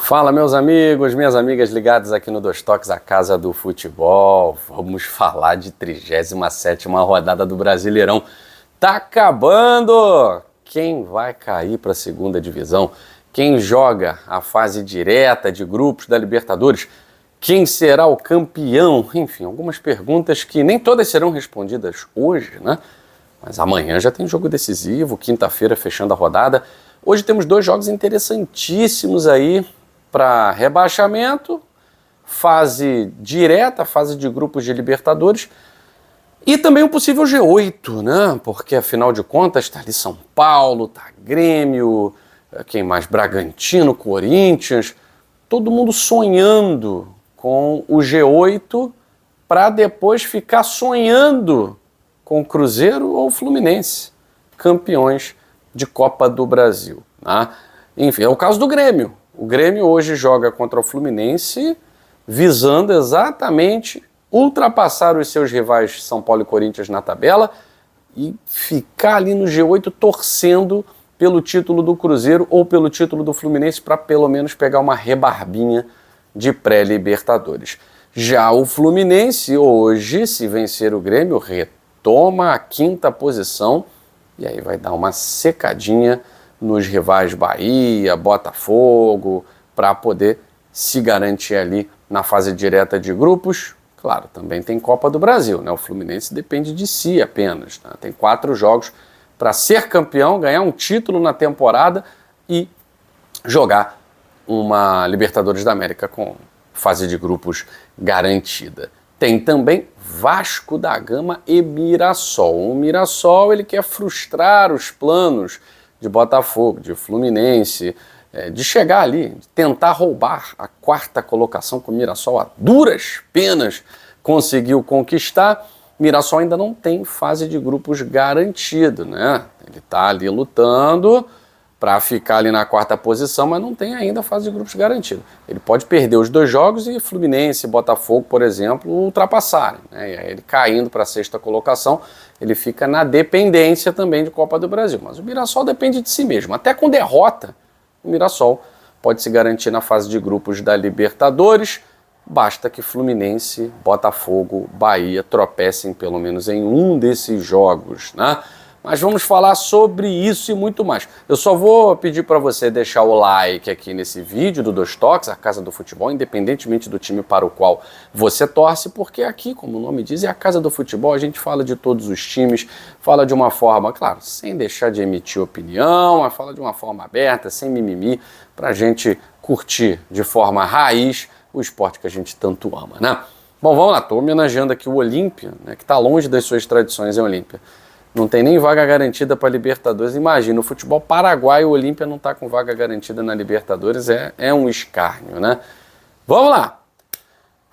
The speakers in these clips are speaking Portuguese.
Fala, meus amigos, minhas amigas ligadas aqui no Dois Toques, a casa do futebol. Vamos falar de 37ª rodada do Brasileirão. Tá acabando! Quem vai cair para a segunda divisão? Quem joga a fase direta de grupos da Libertadores? Quem será o campeão? Enfim, algumas perguntas que nem todas serão respondidas hoje, né? Mas amanhã já tem jogo decisivo, quinta-feira fechando a rodada. Hoje temos dois jogos interessantíssimos aí para rebaixamento, fase direta, fase de grupos de Libertadores e também um possível G8, né? Porque afinal de contas está ali São Paulo, tá Grêmio, quem mais? Bragantino, Corinthians, todo mundo sonhando com o G8 para depois ficar sonhando com o Cruzeiro ou o Fluminense, campeões de Copa do Brasil, né? Enfim, é o caso do Grêmio. O Grêmio hoje joga contra o Fluminense visando exatamente ultrapassar os seus rivais São Paulo e Corinthians na tabela e ficar ali no G8 torcendo pelo título do Cruzeiro ou pelo título do Fluminense para pelo menos pegar uma rebarbinha de pré-Libertadores. Já o Fluminense hoje, se vencer o Grêmio, retoma a quinta posição e aí vai dar uma secadinha nos rivais Bahia, Botafogo, para poder se garantir ali na fase direta de grupos. Claro, também tem Copa do Brasil, né? O Fluminense depende de si apenas, né? Tem 4 jogos para ser campeão, ganhar um título na temporada e jogar uma Libertadores da América com fase de grupos garantida. Tem também Vasco da Gama e Mirassol. O Mirassol ele quer frustrar os planos de Botafogo, de Fluminense, de chegar ali, de tentar roubar a 4ª colocação que o Mirassol a duras penas conseguiu conquistar. Mirassol ainda não tem fase de grupos garantido, né? Ele está ali lutando para ficar ali na 4ª posição, mas não tem ainda fase de grupos garantido. Ele pode perder os 2 jogos e Fluminense e Botafogo, por exemplo, ultrapassarem, né? E aí ele caindo para a 6ª colocação, ele fica na dependência também de Copa do Brasil. Mas o Mirassol depende de si mesmo. Até com derrota, o Mirassol pode se garantir na fase de grupos da Libertadores. Basta que Fluminense, Botafogo, Bahia tropecem pelo menos em um desses jogos, né? Mas vamos falar sobre isso e muito mais. Eu só vou pedir para você deixar o like aqui nesse vídeo do Dois Toques, a Casa do Futebol, independentemente do time para o qual você torce, porque aqui, como o nome diz, é a Casa do Futebol, a gente fala de todos os times, fala de uma forma, claro, sem deixar de emitir opinião, mas fala de uma forma aberta, sem mimimi, para a gente curtir de forma raiz o esporte que a gente tanto ama, né? Bom, vamos lá, estou homenageando aqui o Olímpia, né, que está longe das suas tradições em Olímpia. Não tem nem vaga garantida para Libertadores. Imagina, o futebol paraguaio, o Olímpia não está com vaga garantida na Libertadores. É um escárnio, né? Vamos lá.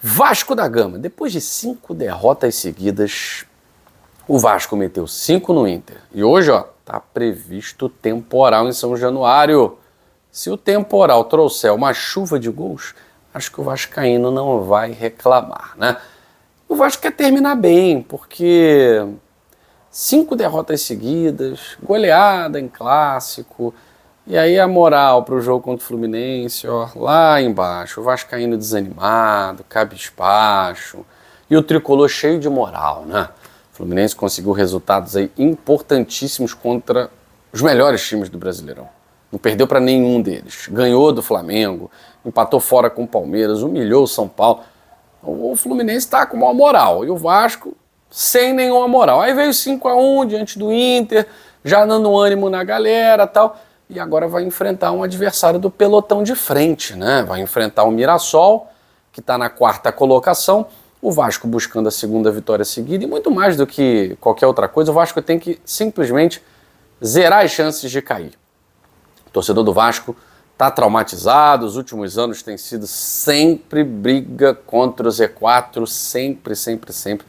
Vasco da Gama. Depois de 5 derrotas seguidas, o Vasco meteu 5 no Inter. E hoje, ó, tá previsto temporal em São Januário. Se o temporal trouxer uma chuva de gols, acho que o vascaíno não vai reclamar, né? O Vasco quer terminar bem, porque 5 derrotas seguidas, goleada em clássico, e aí a moral para o jogo contra o Fluminense, ó, lá embaixo, o vascaíno desanimado, cabisbaixo, e o tricolor cheio de moral, né? O Fluminense conseguiu resultados aí importantíssimos contra os melhores times do Brasileirão. Não perdeu para nenhum deles. Ganhou do Flamengo, empatou fora com o Palmeiras, humilhou o São Paulo. O Fluminense está com uma moral, e o Vasco sem nenhuma moral. Aí veio 5-1 diante do Inter, já dando ânimo na galera e tal, e agora vai enfrentar um adversário do pelotão de frente, né? Vai enfrentar o Mirassol, que está na 4ª colocação, o Vasco buscando a 2ª vitória seguida, e muito mais do que qualquer outra coisa, o Vasco tem que simplesmente zerar as chances de cair. O torcedor do Vasco está traumatizado, os últimos anos tem sido sempre briga contra o Z4, sempre.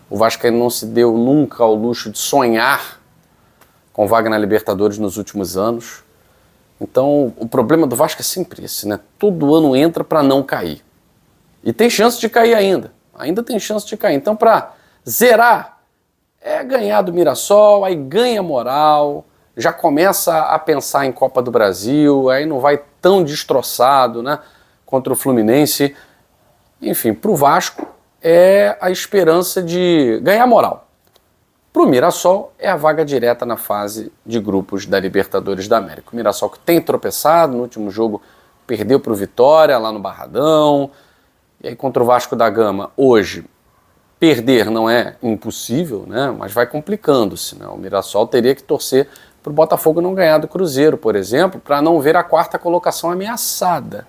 O Vasco não se deu nunca ao luxo de sonhar com vaga na Libertadores nos últimos anos. Então, o problema do Vasco é sempre esse, né? Todo ano entra para não cair. E tem chance de cair ainda. Ainda tem chance de cair. Então, para zerar, é ganhar do Mirassol, aí ganha moral, já começa a pensar em Copa do Brasil, aí não vai tão destroçado, né, contra o Fluminense. Enfim, para o Vasco é a esperança de ganhar moral. Para o Mirassol é a vaga direta na fase de grupos da Libertadores da América. O Mirassol que tem tropeçado, no último jogo perdeu para o Vitória lá no Barradão, e aí contra o Vasco da Gama hoje perder não é impossível, né, mas vai complicando-se, né? O Mirassol teria que torcer para o Botafogo não ganhar do Cruzeiro, por exemplo, para não ver a quarta colocação ameaçada.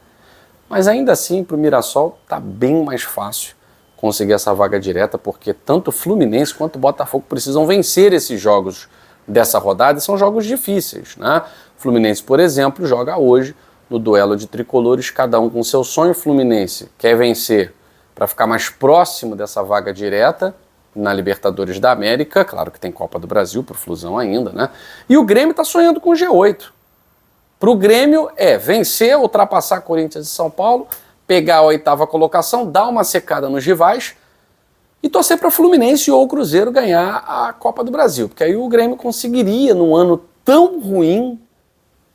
Mas ainda assim, para o Mirassol está bem mais fácil conseguir essa vaga direta, porque tanto o Fluminense quanto o Botafogo precisam vencer esses jogos dessa rodada, e são jogos difíceis, né? O Fluminense, por exemplo, joga hoje no duelo de tricolores, cada um com seu sonho. O Fluminense quer vencer para ficar mais próximo dessa vaga direta na Libertadores da América, claro que tem Copa do Brasil pro Flusão ainda, né? E o Grêmio está sonhando com o G8. Para o Grêmio é vencer, ultrapassar Corinthians e São Paulo, pegar a 8ª colocação, dar uma secada nos rivais e torcer para Fluminense ou Cruzeiro ganhar a Copa do Brasil, porque aí o Grêmio conseguiria, num ano tão ruim,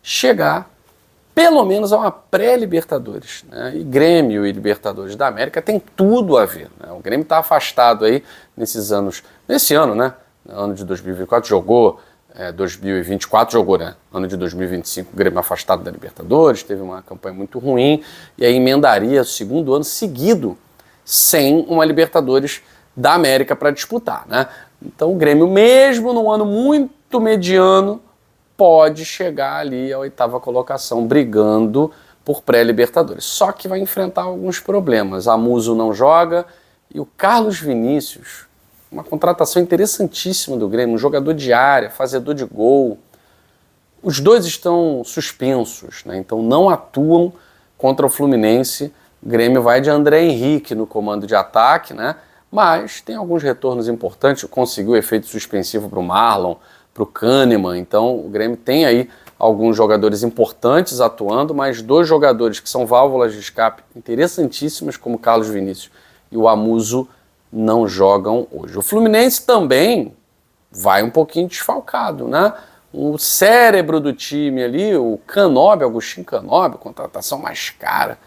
chegar pelo menos a uma pré-Libertadores, né? E Grêmio e Libertadores da América tem tudo a ver, né? O Grêmio está afastado aí nesse ano, né? No ano de 2024 jogou, 2024 jogou, né? Ano de 2025 o Grêmio afastado da Libertadores, teve uma campanha muito ruim, e aí emendaria o segundo ano seguido sem uma Libertadores da América para disputar, né? Então o Grêmio, mesmo num ano muito mediano, pode chegar ali à 8ª colocação, brigando por pré-Libertadores. Só que vai enfrentar alguns problemas. A Muso não joga e o Carlos Vinícius, uma contratação interessantíssima do Grêmio, um jogador de área, fazedor de gol. Os dois estão suspensos, né? Então não atuam contra o Fluminense. O Grêmio vai de André Henrique no comando de ataque, né? Mas tem alguns retornos importantes, conseguiu efeito suspensivo para o Marlon, para o Kahneman, então o Grêmio tem aí alguns jogadores importantes atuando, mas 2 jogadores que são válvulas de escape interessantíssimas, como Carlos Vinícius e o Amuso, não jogam hoje. O Fluminense também vai um pouquinho desfalcado, né? O cérebro do time ali, o Canóbio, Agostinho Canóbio, contratação mais cara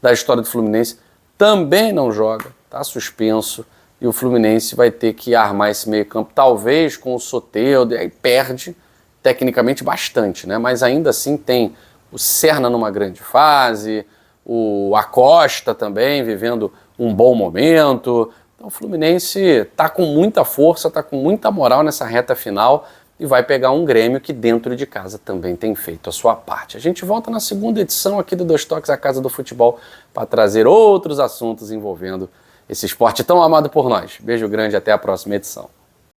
da história do Fluminense, também não joga, está suspenso. E o Fluminense vai ter que armar esse meio campo, talvez com o Soteldo, e aí perde tecnicamente bastante, né? Mas ainda assim tem o Serna numa grande fase, o Acosta também vivendo um bom momento. Então o Fluminense está com muita força, está com muita moral nessa reta final e vai pegar um Grêmio que dentro de casa também tem feito a sua parte. A gente volta na segunda edição aqui do Dois Toques, a Casa do Futebol, para trazer outros assuntos envolvendo esse esporte tão amado por nós. Beijo grande, até a próxima edição.